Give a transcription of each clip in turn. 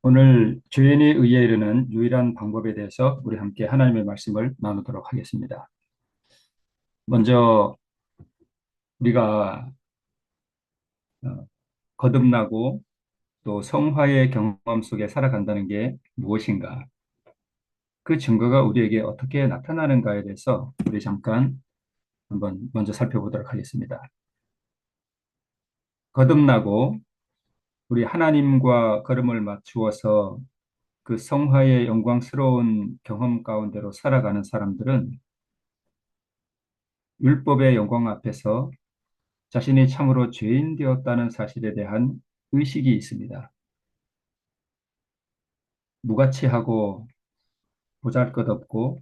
오늘 주인이 의에 이르는 유일한 방법에 대해서 우리 함께 하나님의 말씀을 나누도록 하겠습니다. 먼저 우리가 어, 거듭나고 또 성화의 경험 속에 살아간다는 게 무엇인가? 그 증거가 우리에게 어떻게 나타나는가에 대해서 우리 잠깐 한번 먼저 살펴보도록 하겠습니다. 거듭나고 우리 하나님과 걸음을 맞추어서 그 성화의 영광스러운 경험 가운데로 살아가는 사람들은 율법의 영광 앞에서 자신이 참으로 죄인 되었다는 사실에 대한 의식이 있습니다. 무가치하고 보잘것없고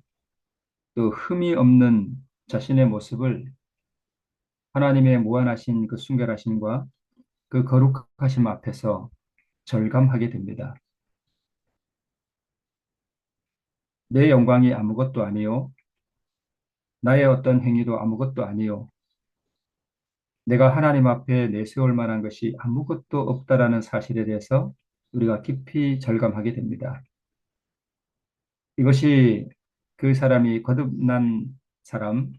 또 흠이 없는 자신의 모습을 하나님의 무한하신 그 순결하심과 그 거룩하심 앞에서 절감하게 됩니다. 내 영광이 아무것도 아니요. 나의 어떤 행위도 아무것도 아니요. 내가 하나님 앞에 내세울 만한 것이 아무것도 없다라는 사실에 대해서 우리가 깊이 절감하게 됩니다. 이것이 그 사람이 거듭난 사람,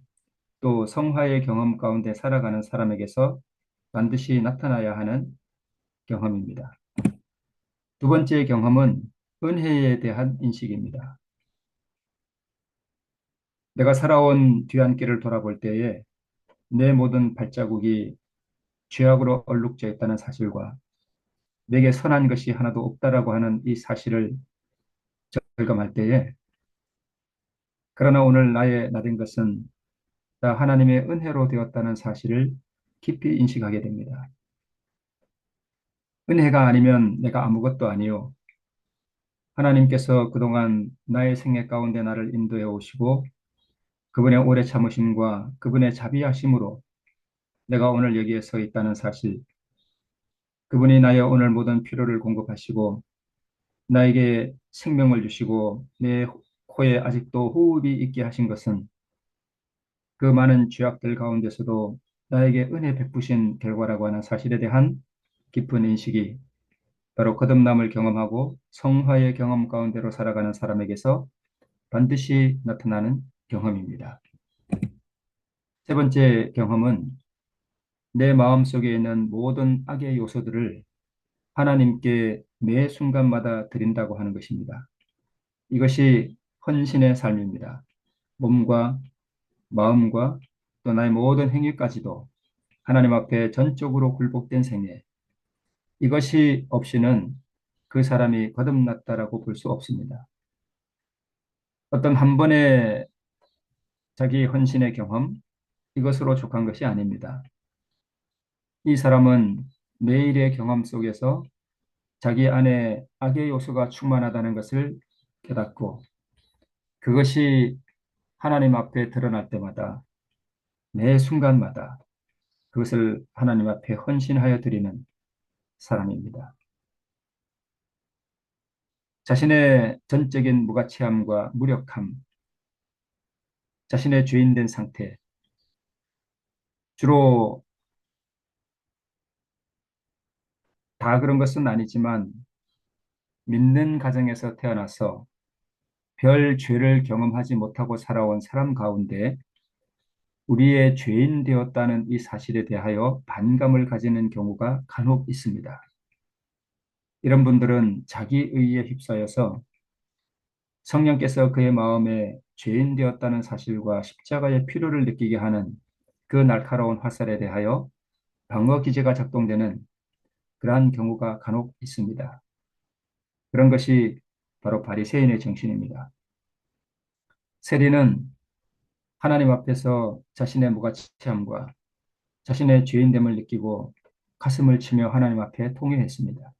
또 성화의 경험 가운데 살아가는 사람에게서 반드시 나타나야 하는 경험입니다. 두 번째 경험은 은혜에 대한 인식입니다. 내가 살아온 뒤안길을 돌아볼 때에 내 모든 발자국이 죄악으로 얼룩져 있다는 사실과 내게 선한 것이 하나도 없다라고 하는 이 사실을 절감할 때에, 그러나 오늘 나의 나된 것은 다 하나님의 은혜로 되었다는 사실을 깊이 인식하게 됩니다. 은혜가 아니면 내가 아무것도 아니요. 하나님께서 그동안 나의 생애 가운데 나를 인도해 오시고 그분의 오래 참으심과 그분의 자비하심으로 내가 오늘 여기에 서 있다는 사실, 그분이 나의 오늘 모든 필요를 공급하시고 나에게 생명을 주시고 내 코에 아직도 호흡이 있게 하신 것은 그 많은 죄악들 가운데서도 나에게 은혜 베푸신 결과라고 하는 사실에 대한 깊은 인식이 바로 거듭남을 경험하고 성화의 경험 가운데로 살아가는 사람에게서 반드시 나타나는 경험입니다. 세 번째 경험은 내 마음속에 있는 모든 악의 요소들을 하나님께 매 순간마다 드린다고 하는 것입니다. 이것이 헌신의 삶입니다. 몸과 마음과 또 나의 모든 행위까지도 하나님 앞에 전적으로 굴복된 생애, 이것이 없이는 그 사람이 거듭났다라고 볼 수 없습니다. 어떤 한 번의 자기 헌신의 경험, 이것으로 족한 것이 아닙니다. 이 사람은 매일의 경험 속에서 자기 안에 악의 요소가 충만하다는 것을 깨닫고 그것이 하나님 앞에 드러날 때마다 매 순간마다 그것을 하나님 앞에 헌신하여 드리는 사람입니다. 자신의 전적인 무가치함과 무력함, 자신의 죄인된 상태, 주로 다 그런 것은 아니지만 믿는 가정에서 태어나서 별 죄를 경험하지 못하고 살아온 사람 가운데 우리의 죄인 되었다는 이 사실에 대하여 반감을 가지는 경우가 간혹 있습니다. 이런 분들은 자기 의에 휩싸여서 성령께서 그의 마음에 죄인 되었다는 사실과 십자가의 필요를 느끼게 하는 그 날카로운 화살에 대하여 방어 기제가 작동되는 그러한 경우가 간혹 있습니다. 그런 것이 바로 바리새인의 정신입니다. 세리는 하나님 앞에서 자신의 무가치함과 자신의 죄인됨을 느끼고 가슴을 치며 하나님 앞에 통회했습니다.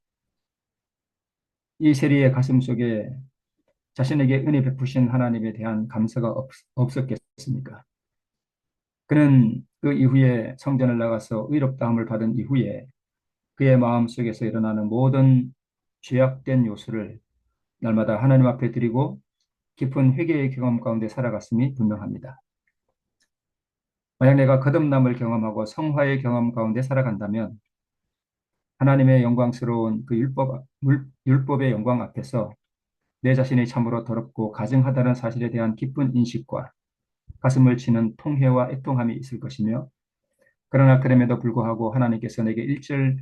이 세리의 가슴 속에 자신에게 은혜 베푸신 하나님에 대한 감사가 없었겠습니까? 그는 그 이후에 성전을 나가서 의롭다함을 받은 이후에 그의 마음속에서 일어나는 모든 죄악된 요소를 날마다 하나님 앞에 드리고 깊은 회개의 경험 가운데 살아갔음이 분명합니다. 만약 내가 거듭남을 경험하고 성화의 경험 가운데 살아간다면 하나님의 영광스러운 그 율법의 영광 앞에서 내 자신이 참으로 더럽고 가증하다는 사실에 대한 깊은 인식과 가슴을 치는 통회와 애통함이 있을 것이며, 그러나 그럼에도 불구하고 하나님께서 내게 일절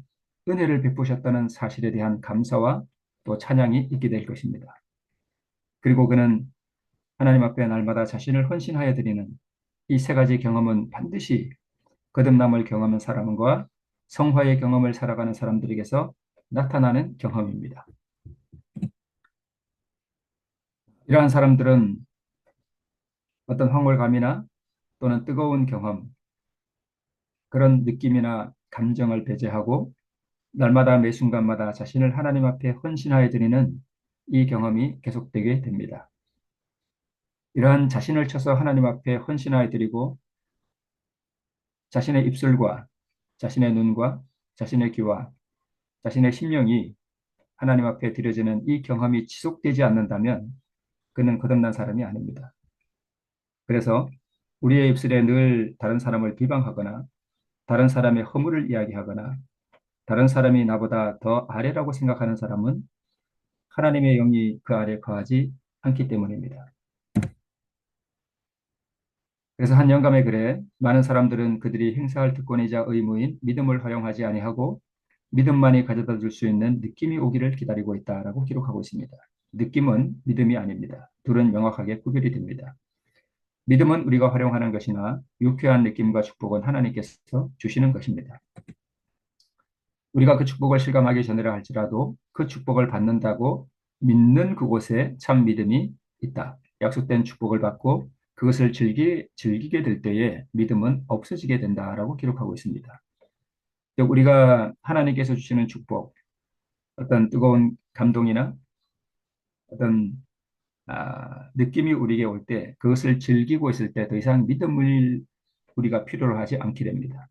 은혜를 베푸셨다는 사실에 대한 감사와 또 찬양이 있게 될 것입니다. 그리고 그는 하나님 앞에 날마다 자신을 헌신하여 드리는 이 세 가지 경험은 반드시 거듭남을 경험한 사람과 성화의 경험을 살아가는 사람들에게서 나타나는 경험입니다. 이러한 사람들은 어떤 황홀감이나 또는 뜨거운 경험, 그런 느낌이나 감정을 배제하고 날마다 매 순간마다 자신을 하나님 앞에 헌신하여 드리는 이 경험이 계속되게 됩니다. 이러한 자신을 쳐서 하나님 앞에 헌신하여 드리고 자신의 입술과 자신의 눈과 자신의 귀와 자신의 심령이 하나님 앞에 드려지는 이 경험이 지속되지 않는다면 그는 거듭난 사람이 아닙니다. 그래서 우리의 입술에 늘 다른 사람을 비방하거나 다른 사람의 허물을 이야기하거나 다른 사람이 나보다 더 아래라고 생각하는 사람은 하나님의 영이 그 아래 거하지 않기 때문입니다. 그래서 한 영감의 글에 많은 사람들은 그들이 행사할 특권이자 의무인 믿음을 활용하지 아니하고 믿음만이 가져다 줄 수 있는 느낌이 오기를 기다리고 있다라고 기록하고 있습니다. 느낌은 믿음이 아닙니다. 둘은 명확하게 구별이 됩니다. 믿음은 우리가 활용하는 것이나 유쾌한 느낌과 축복은 하나님께서 주시는 것입니다. 우리가 그 축복을 실감하기 전이라 할지라도 그 축복을 받는다고 믿는 그곳에 참 믿음이 있다. 약속된 축복을 받고 그것을 즐기게 될 때에 믿음은 없어지게 된다라고 기록하고 있습니다. 우리가 하나님께서 주시는 축복, 어떤 뜨거운 감동이나 어떤 느낌이 우리에게 올 때 그것을 즐기고 있을 때 더 이상 믿음을 우리가 필요로 하지 않게 됩니다.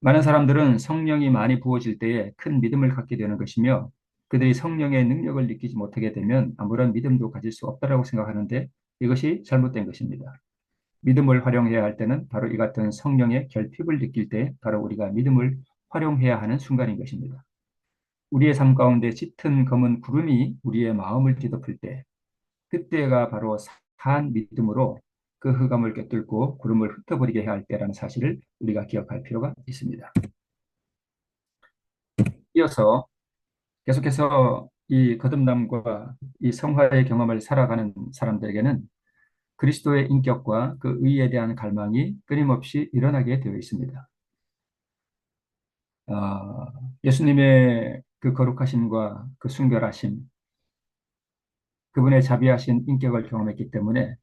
많은 사람들은 성령이 많이 부어질 때에 큰 믿음을 갖게 되는 것이며 그들이 성령의 능력을 느끼지 못하게 되면 아무런 믿음도 가질 수 없다고 생각하는데 이것이 잘못된 것입니다. 믿음을 활용해야 할 때는 바로 이 같은 성령의 결핍을 느낄 때 바로 우리가 믿음을 활용해야 하는 순간인 것입니다. 우리의 삶 가운데 짙은 검은 구름이 우리의 마음을 뒤덮을 때 그때가 바로 산 믿음으로 그 흑암을 꿰뚫고 구름을 흩어버리게 해야 할 때라는 사실을 우리가 기억할 필요가 있습니다. 이어서 계속해서 이 거듭남과 이 성화의 경험을 살아가는 사람들에게는 그리스도의 인격과 그 의에 대한 갈망이 끊임없이 일어나게 되어 있습니다. 예수님의 그 거룩하심과 그 순결하심, 그분의 자비하신 인격을 경험했기 때문에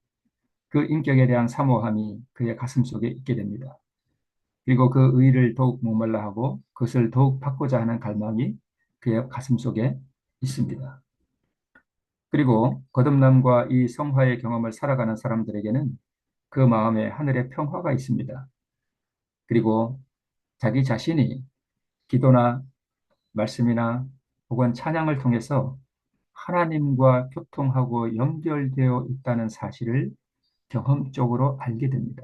그 인격에 대한 사모함이 그의 가슴속에 있게 됩니다. 그리고 그 의를 더욱 목말라 하고 그것을 더욱 받고자 하는 갈망이 그의 가슴속에 있습니다. 그리고 거듭남과 이 성화의 경험을 살아가는 사람들에게는 그 마음에 하늘의 평화가 있습니다. 그리고 자기 자신이 기도나 말씀이나 혹은 찬양을 통해서 하나님과 교통하고 연결되어 있다는 사실을 경험적으로 알게 됩니다.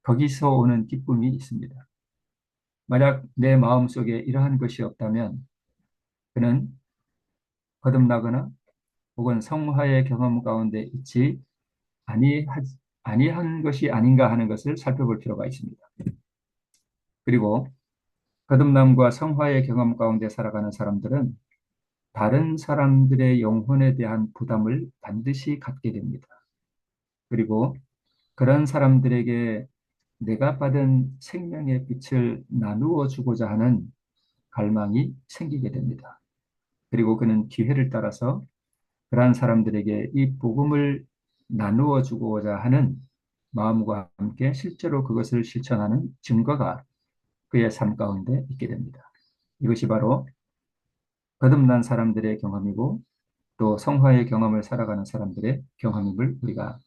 거기서 오는 기쁨이 있습니다. 만약 내 마음속에 이러한 것이 없다면 그는 거듭나거나 혹은 성화의 경험 가운데 있지 아니한 것이 아닌가 하는 것을 살펴볼 필요가 있습니다. 그리고 거듭남과 성화의 경험 가운데 살아가는 사람들은 다른 사람들의 영혼에 대한 부담을 반드시 갖게 됩니다. 그리고 그런 사람들에게 내가 받은 생명의 빛을 나누어 주고자 하는 갈망이 생기게 됩니다. 그리고 그는 기회를 따라서 그러한 사람들에게 이 복음을 나누어 주고자 하는 마음과 함께 실제로 그것을 실천하는 증거가 그의 삶 가운데 있게 됩니다. 이것이 바로 거듭난 사람들의 경험이고 또 성화의 경험을 살아가는 사람들의 경험임을 우리가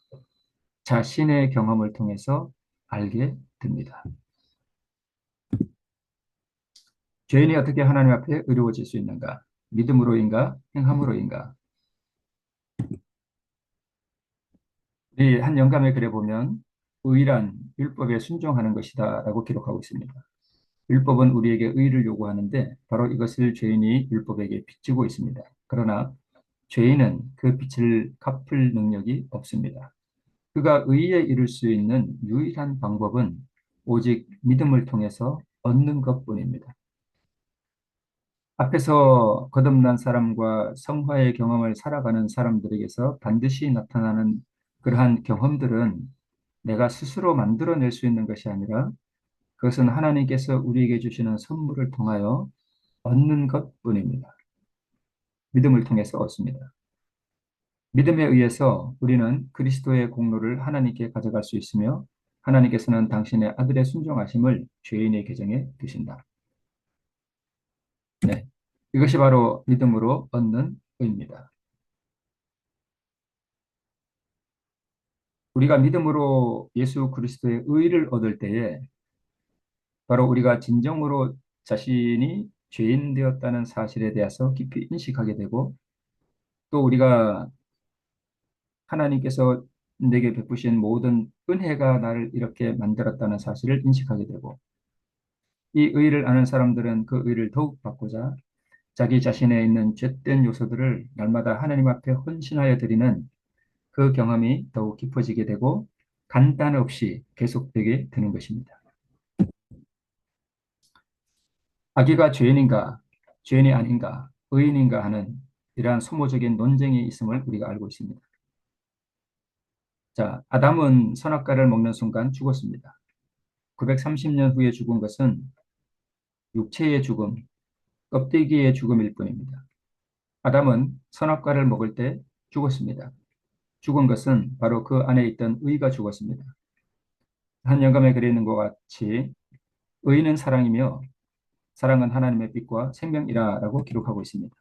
자신의 경험을 통해서 알게 됩니다. 죄인이 어떻게 하나님 앞에 의로워질 수 있는가? 믿음으로인가? 행함으로인가? 이 한 영감의 글에 보면 의란 율법에 순종하는 것이다 라고 기록하고 있습니다. 율법은 우리에게 의를 요구하는데 바로 이것을 죄인이 율법에게 빚지고 있습니다. 그러나 죄인은 그 빚을 갚을 능력이 없습니다. 그가 의에 이를 수 있는 유일한 방법은 오직 믿음을 통해서 얻는 것뿐입니다. 앞에서 거듭난 사람과 성화의 경험을 살아가는 사람들에게서 반드시 나타나는 그러한 경험들은 내가 스스로 만들어낼 수 있는 것이 아니라 그것은 하나님께서 우리에게 주시는 선물을 통하여 얻는 것뿐입니다. 믿음을 통해서 얻습니다. 믿음에 의해서 우리는 그리스도의 공로를 하나님께 가져갈 수 있으며 하나님께서는 당신의 아들의 순종하심을 죄인의 계정에 두신다. 네, 이것이 바로 믿음으로 얻는 의입니다. 우리가 믿음으로 예수 그리스도의 의를 얻을 때에 바로 우리가 진정으로 자신이 죄인 되었다는 사실에 대해서 깊이 인식하게 되고 또 우리가 하나님께서 내게 베푸신 모든 은혜가 나를 이렇게 만들었다는 사실을 인식하게 되고 이 의를 아는 사람들은 그 의를 더욱 받고자 자기 자신에 있는 죄된 요소들을 날마다 하나님 앞에 헌신하여 드리는 그 경험이 더욱 깊어지게 되고 간단 없이 계속되게 되는 것입니다. 아기가 죄인인가, 죄인이 아닌가, 의인인가 하는 이러한 소모적인 논쟁이 있음을 우리가 알고 있습니다. 자, 아담은 선악과를 먹는 순간 죽었습니다. 930년 후에 죽은 것은 육체의 죽음, 껍데기의 죽음일 뿐입니다. 아담은 선악과를 먹을 때 죽었습니다. 죽은 것은 바로 그 안에 있던 의가 죽었습니다. 한 영감에 그려 있는 것 같이 의는 사랑이며 사랑은 하나님의 빛과 생명이라라고 기록하고 있습니다.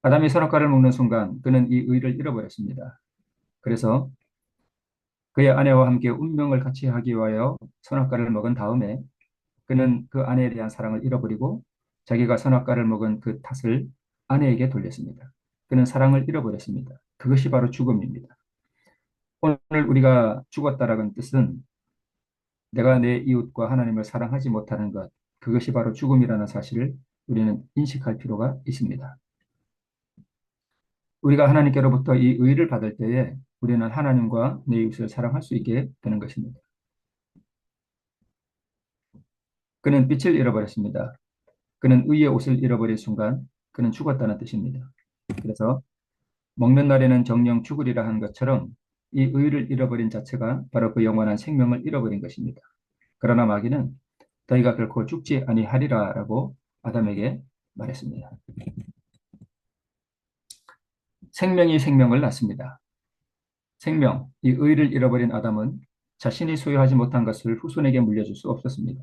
아담이 선악과를 먹는 순간 그는 이 의를 잃어버렸습니다. 그래서 그의 아내와 함께 운명을 같이 하기 위하여 선악과를 먹은 다음에 그는 그 아내에 대한 사랑을 잃어버리고 자기가 선악과를 먹은 그 탓을 아내에게 돌렸습니다. 그는 사랑을 잃어버렸습니다. 그것이 바로 죽음입니다. 오늘 우리가 죽었다라는 뜻은 내가 내 이웃과 하나님을 사랑하지 못하는 것, 그것이 바로 죽음이라는 사실을 우리는 인식할 필요가 있습니다. 우리가 하나님께로부터 이 의를 받을 때에 우리는 하나님과 내 이웃을 사랑할 수 있게 되는 것입니다. 그는 빛을 잃어버렸습니다. 그는 의의 옷을 잃어버린 순간 그는 죽었다는 뜻입니다. 그래서 먹는 날에는 정령 죽으리라 한 것처럼 이 의를 잃어버린 자체가 바로 그 영원한 생명을 잃어버린 것입니다. 그러나 마귀는 너희가 결코 죽지 아니하리라라고 아담에게 말했습니다. 생명이 생명을 낳습니다. 생명, 이 의를 잃어버린 아담은 자신이 소유하지 못한 것을 후손에게 물려줄 수 없었습니다.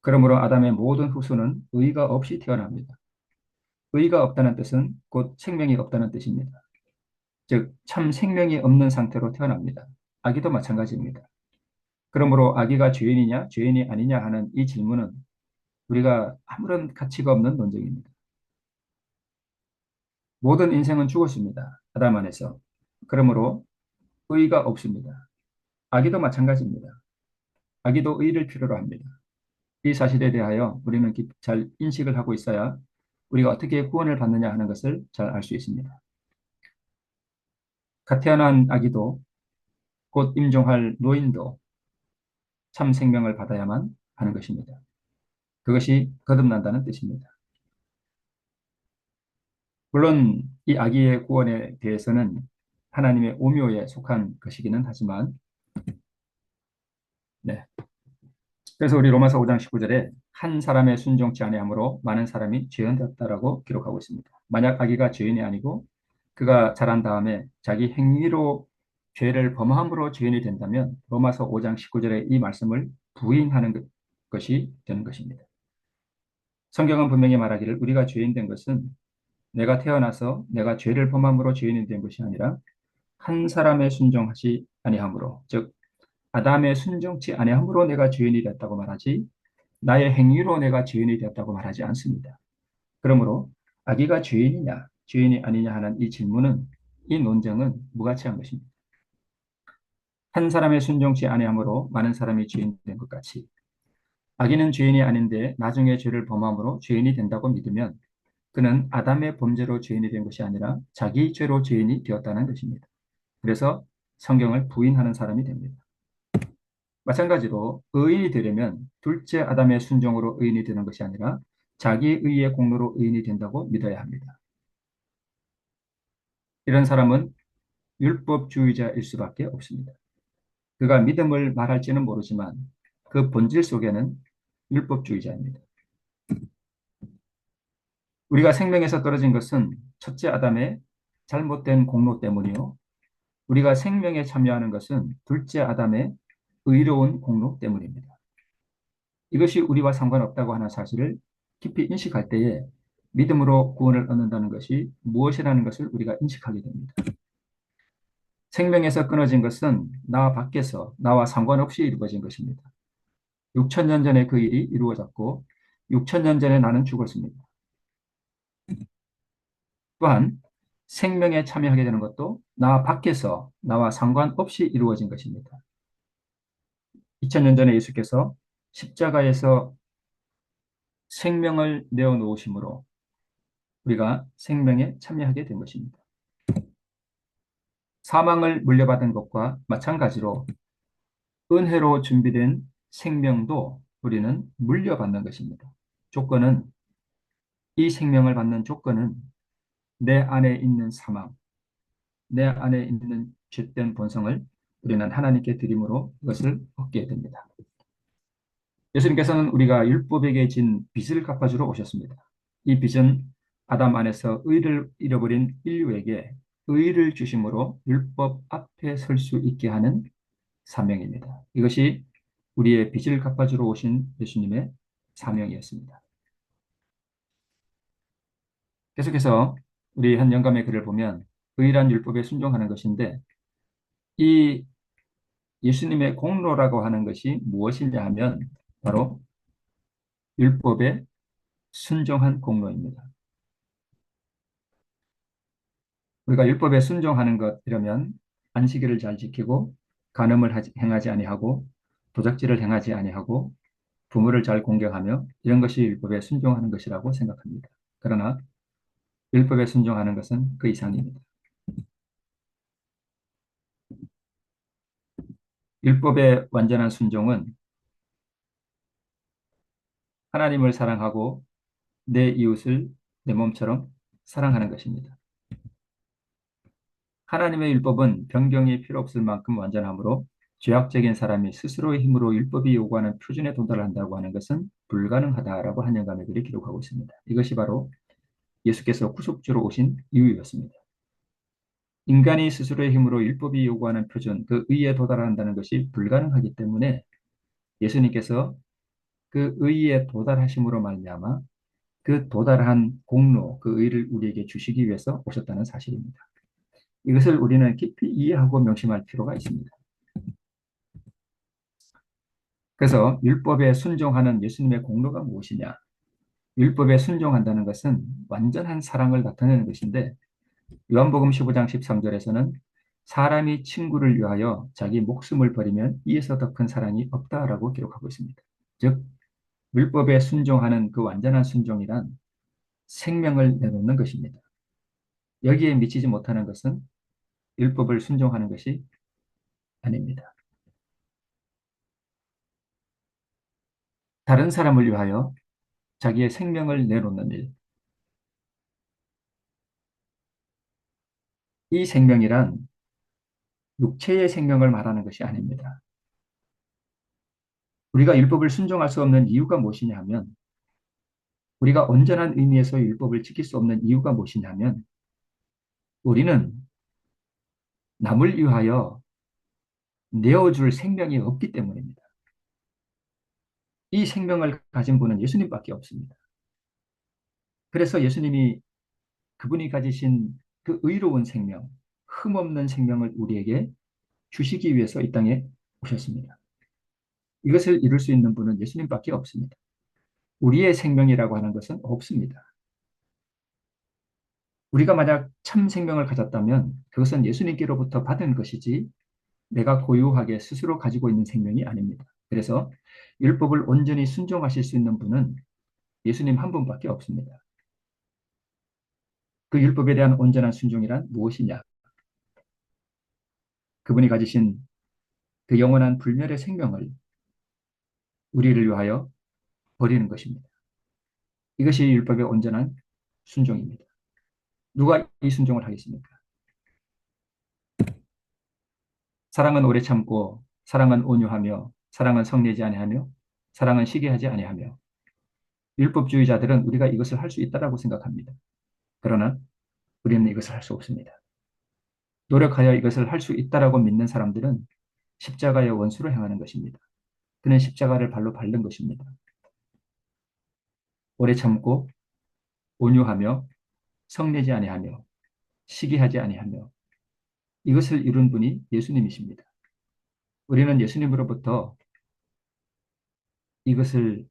그러므로 아담의 모든 후손은 의가 없이 태어납니다. 의가 없다는 뜻은 곧 생명이 없다는 뜻입니다. 즉, 참 생명이 없는 상태로 태어납니다. 아기도 마찬가지입니다. 그러므로 아기가 죄인이냐, 죄인이 아니냐 하는 이 질문은 우리가 아무런 가치가 없는 논쟁입니다. 모든 인생은 죽었습니다. 아담 안에서. 그러므로 의가 없습니다. 아기도 마찬가지입니다. 아기도 의를 필요로 합니다. 이 사실에 대하여 우리는 잘 인식을 하고 있어야 우리가 어떻게 구원을 받느냐 하는 것을 잘 알 수 있습니다. 갓 태어난 아기도 곧 임종할 노인도 참 생명을 받아야만 하는 것입니다. 그것이 거듭난다는 뜻입니다. 물론 이 아기의 구원에 대해서는 하나님의 오묘에 속한 것이기는 하지만 네. 그래서 우리 로마서 5장 19절에 한 사람의 순종치 아니함으로 많은 사람이 죄인되었다라고 기록하고 있습니다. 만약 아기가 죄인이 아니고 그가 자란 다음에 자기 행위로 죄를 범함으로 죄인이 된다면 로마서 5장 19절의 이 말씀을 부인하는 것이 되는 것입니다. 성경은 분명히 말하기를 우리가 죄인 된 것은 내가 태어나서 내가 죄를 범함으로 죄인이 된 것이 아니라 한 사람의 순종하지 아니함으로 즉 아담의 순종치 아니함으로 내가 죄인이 됐다고 말하지 나의 행위로 내가 죄인이 되었다고 말하지 않습니다. 그러므로 아기가 죄인이냐 죄인이 아니냐 하는 이 질문은 이 논쟁은 무가치한 것입니다. 한 사람의 순종치 아니함으로 많은 사람이 죄인 된 것 같이 악인은 죄인이 아닌데 나중에 죄를 범함으로 죄인이 된다고 믿으면 그는 아담의 범죄로 죄인이 된 것이 아니라 자기 죄로 죄인이 되었다는 것입니다. 그래서 성경을 부인하는 사람이 됩니다. 마찬가지로 의인이 되려면 둘째 아담의 순종으로 의인이 되는 것이 아니라 자기 의의 공로로 의인이 된다고 믿어야 합니다. 이런 사람은 율법주의자일 수밖에 없습니다. 그가 믿음을 말할지는 모르지만 그 본질 속에는 율법주의자입니다. 우리가 생명에서 떨어진 것은 첫째 아담의 잘못된 공로 때문이요. 우리가 생명에 참여하는 것은 둘째 아담의 의로운 공로 때문입니다. 이것이 우리와 상관없다고 하는 사실을 깊이 인식할 때에 믿음으로 구원을 얻는다는 것이 무엇이라는 것을 우리가 인식하게 됩니다. 생명에서 끊어진 것은 나 밖에서 나와 상관없이 이루어진 것입니다. 6천 년 전에 그 일이 이루어졌고 6천 년 전에 나는 죽었습니다. 또한 생명에 참여하게 되는 것도 나 밖에서 나와 상관없이 이루어진 것입니다. 2000년 전에 예수께서 십자가에서 생명을 내어놓으심으로 우리가 생명에 참여하게 된 것입니다. 사망을 물려받은 것과 마찬가지로 은혜로 준비된 생명도 우리는 물려받는 것입니다. 조건은 이 생명을 받는 조건은 내 안에 있는 사망, 내 안에 있는 죄된 본성을 우리는 하나님께 드림으로 그것을 얻게 됩니다. 예수님께서는 우리가 율법에게 진 빚을 갚아주러 오셨습니다. 이 빚은 아담 안에서 의를 잃어버린 인류에게 의를 주심으로 율법 앞에 설 수 있게 하는 사명입니다. 이것이 우리의 빚을 갚아주러 오신 예수님의 사명이었습니다. 계속해서 우리 한 영감의 글을 보면 의란 율법에 순종하는 것인데 이 예수님의 공로라고 하는 것이 무엇이냐 하면 바로 율법에 순종한 공로입니다. 우리가 율법에 순종하는 것 이러면 안식일을 잘 지키고 간음을 행하지 아니하고 도적질을 행하지 아니하고 부모를 잘 공경하며 이런 것이 율법에 순종하는 것이라고 생각합니다. 그러나 율법에 순종하는 것은 그 이상입니다. 율법의 완전한 순종은 하나님을 사랑하고 내 이웃을 내 몸처럼 사랑하는 것입니다. 하나님의 율법은 변경이 필요 없을 만큼 완전하므로 죄악적인 사람이 스스로의 힘으로 율법이 요구하는 표준에 도달한다고 하는 것은 불가능하다라고 한영감의 글이 기록하고 있습니다. 이것이 바로 예수께서 구속주로 오신 이유였습니다. 인간이 스스로의 힘으로 율법이 요구하는 표준, 그 의에 도달한다는 것이 불가능하기 때문에 예수님께서 그 의에 도달하심으로 말미암아 그 도달한 공로, 그 의를 우리에게 주시기 위해서 오셨다는 사실입니다. 이것을 우리는 깊이 이해하고 명심할 필요가 있습니다. 그래서 율법에 순종하는 예수님의 공로가 무엇이냐? 율법에 순종한다는 것은 완전한 사랑을 나타내는 것인데 요한복음 15장 13절에서는 사람이 친구를 위하여 자기 목숨을 버리면 이에서 더 큰 사랑이 없다라고 기록하고 있습니다. 즉 율법에 순종하는 그 완전한 순종이란 생명을 내놓는 것입니다. 여기에 미치지 못하는 것은 율법을 순종하는 것이 아닙니다. 다른 사람을 위하여 자기의 생명을 내놓는 일. 이 생명이란 육체의 생명을 말하는 것이 아닙니다. 우리가 율법을 순종할 수 없는 이유가 무엇이냐 하면 우리가 온전한 의미에서 율법을 지킬 수 없는 이유가 무엇이냐 하면 우리는 남을 위하여 내어줄 생명이 없기 때문입니다. 이 생명을 가진 분은 예수님밖에 없습니다. 그래서 예수님이 그분이 가지신 그 의로운 생명, 흠없는 생명을 우리에게 주시기 위해서 이 땅에 오셨습니다. 이것을 이룰 수 있는 분은 예수님밖에 없습니다. 우리의 생명이라고 하는 것은 없습니다. 우리가 만약 참 생명을 가졌다면 그것은 예수님께로부터 받은 것이지 내가 고유하게 스스로 가지고 있는 생명이 아닙니다. 그래서 율법을 온전히 순종하실 수 있는 분은 예수님 한 분밖에 없습니다. 그 율법에 대한 온전한 순종이란 무엇이냐? 그분이 가지신 그 영원한 불멸의 생명을 우리를 위하여 버리는 것입니다. 이것이 율법의 온전한 순종입니다. 누가 이 순종을 하겠습니까? 사랑은 오래 참고, 사랑은 온유하며, 사랑은 성내지 아니하며, 사랑은 시기하지 아니하며. 율법주의자들은 우리가 이것을 할 수 있다라고 생각합니다. 그러나 우리는 이것을 할 수 없습니다. 노력하여 이것을 할 수 있다라고 믿는 사람들은 십자가의 원수로 행하는 것입니다. 그는 십자가를 발로 밟는 것입니다. 오래 참고 온유하며 성내지 아니하며 시기하지 아니하며 이것을 이룬 분이 예수님이십니다. 우리는 예수님으로부터 이것을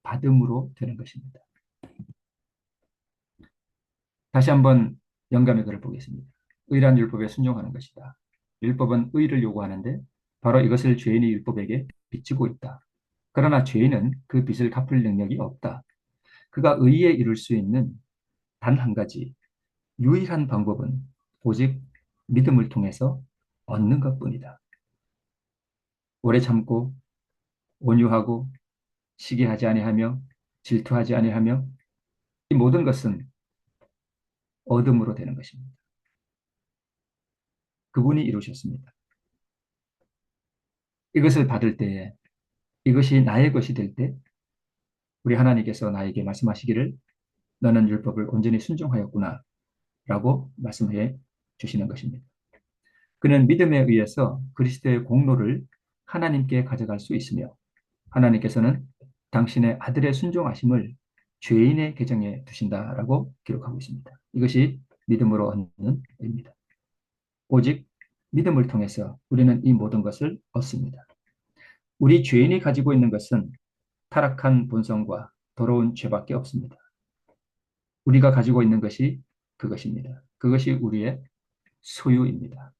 받음으로 되는 것입니다. 다시 한번 영감의 글을 보겠습니다. 의란 율법에 순종하는 것이다. 율법은 의를 요구하는데 바로 이것을 죄인이 율법에게 빚지고 있다. 그러나 죄인은 그 빚을 갚을 능력이 없다. 그가 의에 이룰 수 있는 단 한 가지 유일한 방법은 오직 믿음을 통해서 얻는 것뿐이다. 오래 참고 온유하고 시기하지 아니하며 질투하지 아니하며 이 모든 것은 얻음으로 되는 것입니다. 그분이 이루셨습니다. 이것을 받을 때에 이것이 나의 것이 될 때 우리 하나님께서 나에게 말씀하시기를 너는 율법을 온전히 순종하였구나 라고 말씀해 주시는 것입니다. 그는 믿음에 의해서 그리스도의 공로를 하나님께 가져갈 수 있으며 하나님께서는 당신의 아들의 순종하심을 죄인의 계정에 두신다라고 기록하고 있습니다. 이것이 믿음으로 얻는 의입니다. 오직 믿음을 통해서 우리는 이 모든 것을 얻습니다. 우리 죄인이 가지고 있는 것은 타락한 본성과 더러운 죄밖에 없습니다. 우리가 가지고 있는 것이 그것입니다. 그것이 우리의 소유입니다.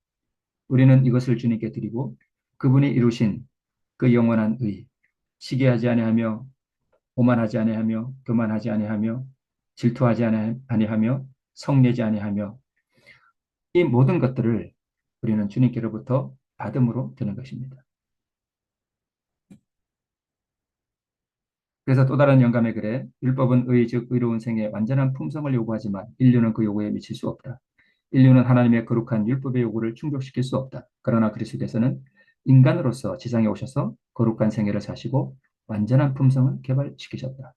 우리는 이것을 주님께 드리고 그분이 이루신 그 영원한 의, 시기하지 아니하며 오만하지 아니하며 교만하지 아니하며 질투하지 아니하며 성내지 아니하며 이 모든 것들을 우리는 주님께로부터 받음으로 되는 것입니다. 그래서 또 다른 영감의 글에 율법은 의 즉 의로운 생의 완전한 품성을 요구하지만 인류는 그 요구에 미칠 수 없다. 인류는 하나님의 거룩한 율법의 요구를 충족시킬 수 없다. 그러나 그리스도께서는 인간으로서 지상에 오셔서 거룩한 생애를 사시고 완전한 품성을 개발시키셨다.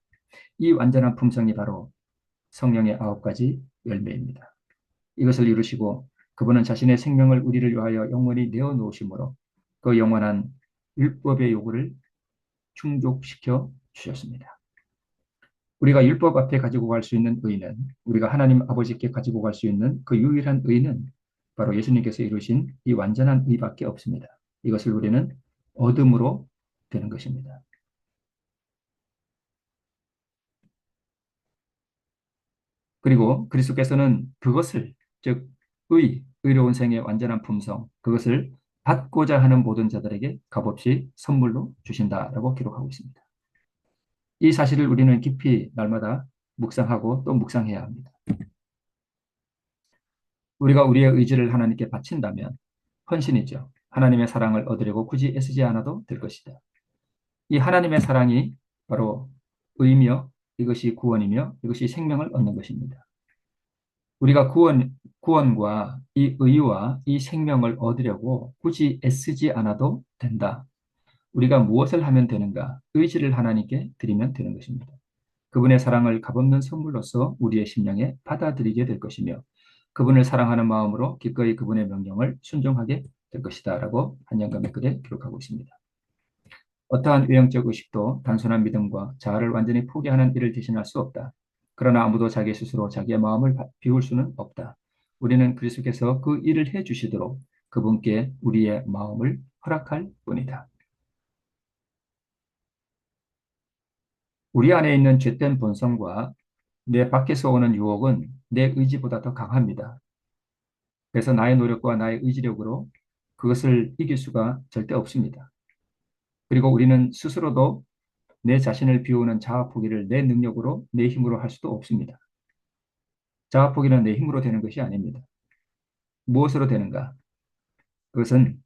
이 완전한 품성이 바로 성령의 9가지 열매입니다. 이것을 이루시고 그분은 자신의 생명을 우리를 위하여 영원히 내어놓으심으로 그 영원한 율법의 요구를 충족시켜 주셨습니다. 우리가 율법 앞에 가지고 갈 수 있는 의는 우리가 하나님 아버지께 가지고 갈 수 있는 그 유일한 의는 바로 예수님께서 이루신 이 완전한 의밖에 없습니다. 이것을 우리는 얻음으로 되는 것입니다. 그리고 그리스도께서는 그것을 즉 의로운 생의 완전한 품성 그것을 받고자 하는 모든 자들에게 값없이 선물로 주신다라고 기록하고 있습니다. 이 사실을 우리는 깊이 날마다 묵상하고 또 묵상해야 합니다. 우리가 우리의 의지를 하나님께 바친다면 헌신이죠. 하나님의 사랑을 얻으려고 굳이 애쓰지 않아도 될 것이다. 이 하나님의 사랑이 바로 의며 이것이 구원이며 이것이 생명을 얻는 것입니다. 우리가 구원과 이 의와 이 생명을 얻으려고 굳이 애쓰지 않아도 된다. 우리가 무엇을 하면 되는가? 의지를 하나님께 드리면 되는 것입니다. 그분의 사랑을 값없는 선물로서 우리의 심령에 받아들이게 될 것이며 그분을 사랑하는 마음으로 기꺼이 그분의 명령을 순종하게 될 것이다 라고 한영감의 글에 기록하고 있습니다. 어떠한 외형적 의식도 단순한 믿음과 자아를 완전히 포기하는 일을 대신할 수 없다. 그러나 아무도 자기 스스로 자기의 마음을 비울 수는 없다. 우리는 그리스도께서 그 일을 해주시도록 그분께 우리의 마음을 허락할 뿐이다. 우리 안에 있는 죄된 본성과 내 밖에서 오는 유혹은 내 의지보다 더 강합니다. 그래서 나의 노력과 나의 의지력으로 그것을 이길 수가 절대 없습니다. 그리고 우리는 스스로도 내 자신을 비우는 자아 포기를 내 능력으로, 내 힘으로 할 수도 없습니다. 자아 포기는 내 힘으로 되는 것이 아닙니다. 무엇으로 되는가? 그것은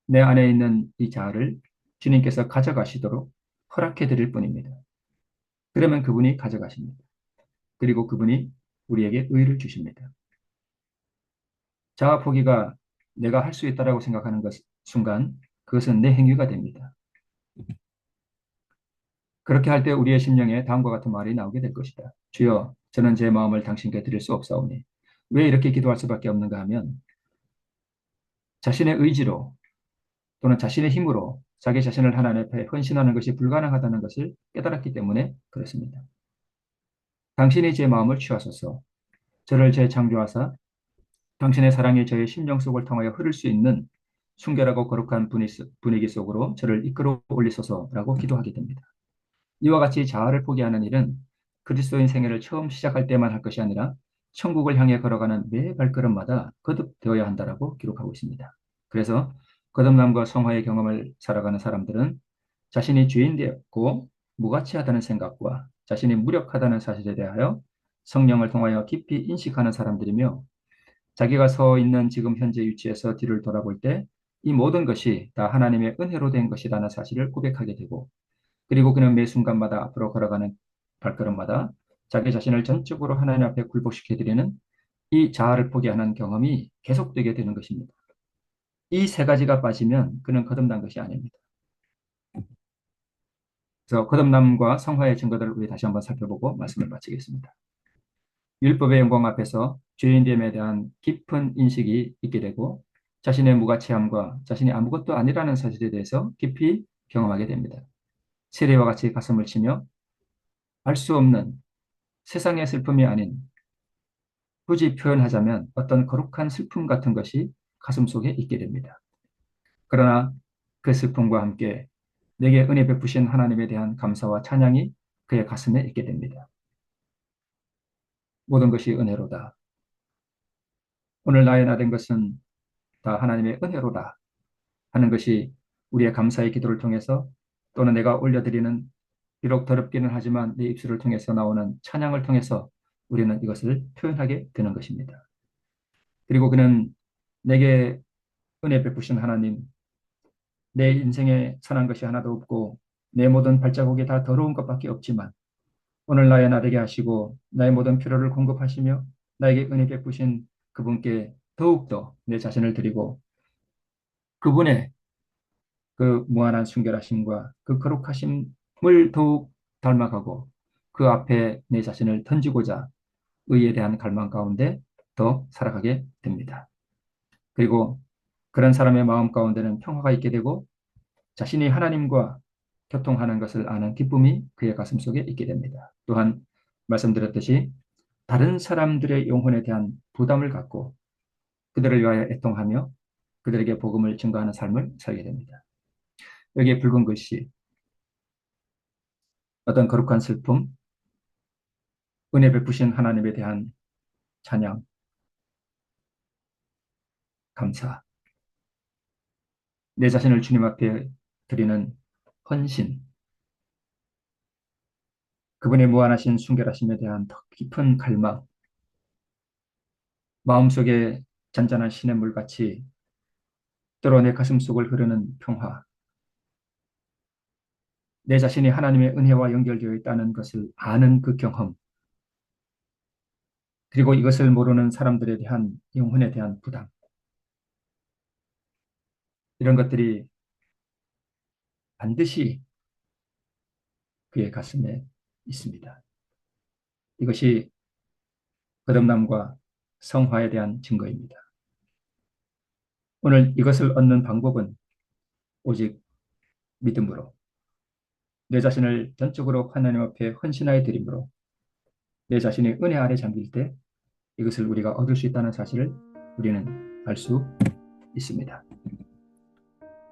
내 안에 있는 이 자아를 주님께서 가져가시도록 허락해 드릴 뿐입니다. 그러면 그분이 가져가십니다. 그리고 그분이 우리에게 의를 주십니다. 자아 포기가 내가 할 수 있다고 생각하는 순간 그것은 내 행위가 됩니다. 그렇게 할 때 우리의 심령에 다음과 같은 말이 나오게 될 것이다. 주여, 저는 제 마음을 당신께 드릴 수 없사오니. 왜 이렇게 기도할 수밖에 없는가 하면 자신의 의지로 또는 자신의 힘으로 자기 자신을 하나님 앞에 헌신하는 것이 불가능하다는 것을 깨달았기 때문에 그렇습니다. 당신이 제 마음을 취하소서. 저를 재창조하사 당신의 사랑이 저의 심령 속을 통하여 흐를 수 있는 순결하고 거룩한 분위기 속으로 저를 이끌어 올리소서라고 기도하게 됩니다. 이와 같이 자아를 포기하는 일은 그리스도인 생애를 처음 시작할 때만 할 것이 아니라 천국을 향해 걸어가는 매 발걸음마다 거듭되어야 한다라고 기록하고 있습니다. 그래서 거듭남과 성화의 경험을 살아가는 사람들은 자신이 죄인 되었고 무가치하다는 생각과 자신이 무력하다는 사실에 대하여 성령을 통하여 깊이 인식하는 사람들이며 자기가 서 있는 지금 현재 위치에서 뒤를 돌아볼 때 이 모든 것이 다 하나님의 은혜로 된 것이라는 사실을 고백하게 되고 그리고 그는 매 순간마다 앞으로 걸어가는 발걸음마다 자기 자신을 전적으로 하나님 앞에 굴복시켜드리는 이 자아를 포기하는 경험이 계속되게 되는 것입니다. 이 세 가지가 빠지면 그는 거듭난 것이 아닙니다. 그래서 거듭남과 성화의 증거들을 우리 다시 한번 살펴보고 말씀을 마치겠습니다. 율법의 영광 앞에서 죄인됨에 대한 깊은 인식이 있게 되고 자신의 무가치함과 자신이 아무것도 아니라는 사실에 대해서 깊이 경험하게 됩니다. 세례와 같이 가슴을 치며 알 수 없는 세상의 슬픔이 아닌 굳이 표현하자면 어떤 거룩한 슬픔 같은 것이 가슴 속에 있게 됩니다. 그러나 그 슬픔과 함께 내게 은혜 베푸신 하나님에 대한 감사와 찬양이 그의 가슴에 있게 됩니다. 모든 것이 은혜로다. 오늘 나의 나 된 것은 다 하나님의 은혜로다 하는 것이 우리의 감사의 기도를 통해서 또는 내가 올려드리는 비록 더럽기는 하지만 내 입술을 통해서 나오는 찬양을 통해서 우리는 이것을 표현하게 되는 것입니다. 그리고 그는 내게 은혜 베푸신 하나님, 내 인생에 선한 것이 하나도 없고 내 모든 발자국이 다 더러운 것밖에 없지만 오늘 나의 나 되게 하시고 나의 모든 필요를 공급하시며 나에게 은혜 베푸신 그분께 더욱더 내 자신을 드리고 그분의 그 무한한 순결하심과 그 거룩하심을 더욱 닮아가고 그 앞에 내 자신을 던지고자 의에 대한 갈망 가운데 더 살아가게 됩니다. 그리고 그런 사람의 마음 가운데는 평화가 있게 되고 자신이 하나님과 교통하는 것을 아는 기쁨이 그의 가슴속에 있게 됩니다. 또한 말씀드렸듯이 다른 사람들의 영혼에 대한 부담을 갖고 그들을 위하여 애통하며 그들에게 복음을 증거하는 삶을 살게 됩니다. 여기에 붉은 글씨, 어떤 거룩한 슬픔, 은혜 베푸신 하나님에 대한 찬양, 감사, 내 자신을 주님 앞에 드리는 헌신, 그분의 무한하신 순결하심에 대한 더 깊은 갈망, 마음속에 잔잔한 시냇물같이 때로 내 가슴속을 흐르는 평화, 내 자신이 하나님의 은혜와 연결되어 있다는 것을 아는 그 경험, 그리고 이것을 모르는 사람들에 대한 영혼에 대한 부담, 이런 것들이 반드시 그의 가슴에 있습니다. 이것이 거듭남과 성화에 대한 증거입니다. 오늘 이것을 얻는 방법은 오직 믿음으로 내 자신을 전적으로 하나님 앞에 헌신하여 드림으로 내 자신이 은혜 아래 잠길 때 이것을 우리가 얻을 수 있다는 사실을 우리는 알 수 있습니다.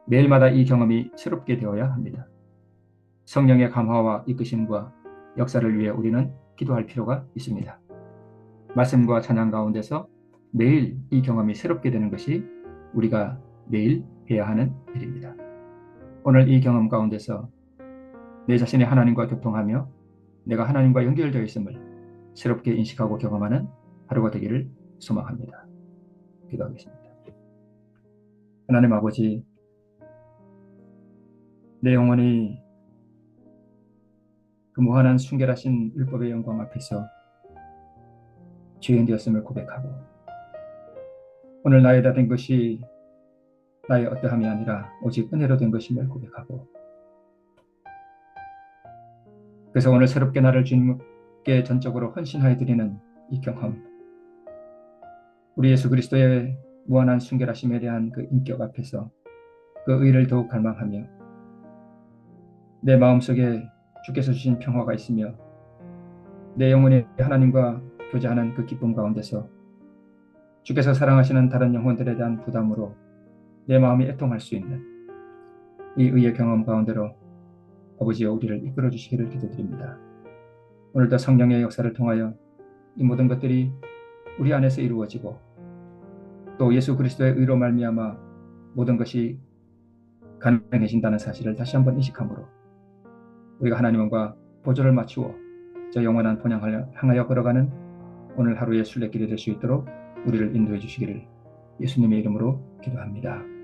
매일마다 이 경험이 새롭게 되어야 합니다. 성령의 감화와 이끄심과 역사를 위해 우리는 기도할 필요가 있습니다. 말씀과 찬양 가운데서 매일 이 경험이 새롭게 되는 것이 우리가 매일 해야 하는 일입니다. 오늘 이 경험 가운데서 내 자신이 하나님과 교통하며 내가 하나님과 연결되어 있음을 새롭게 인식하고 경험하는 하루가 되기를 소망합니다. 기도하겠습니다. 하나님 아버지, 내 영혼이 그 무한한 순결하신 율법의 영광 앞에서 죄인 되었음을 고백하고 오늘 나에다 된 것이 나의 어떠함이 아니라 오직 은혜로 된 것임을 고백하고 그래서 오늘 새롭게 나를 주님께 전적으로 헌신하여 드리는 이 경험, 우리 예수 그리스도의 무한한 순결하심에 대한 그 인격 앞에서 그 의를 더욱 갈망하며 내 마음속에 주께서 주신 평화가 있으며 내 영혼이 하나님과 교제하는 그 기쁨 가운데서 주께서 사랑하시는 다른 영혼들에 대한 부담으로 내 마음이 애통할 수 있는 이 의의 경험 가운데로 아버지여 우리를 이끌어 주시기를 기도드립니다. 오늘도 성령의 역사를 통하여 이 모든 것들이 우리 안에서 이루어지고 또 예수 그리스도의 의로 말미암아 모든 것이 가능해진다는 사실을 다시 한번 인식함으로 우리가 하나님과 보조를 맞추어 저 영원한 본향을 향하여 걸어가는 오늘 하루의 순례길이 될 수 있도록 우리를 인도해 주시기를 예수님의 이름으로 기도합니다.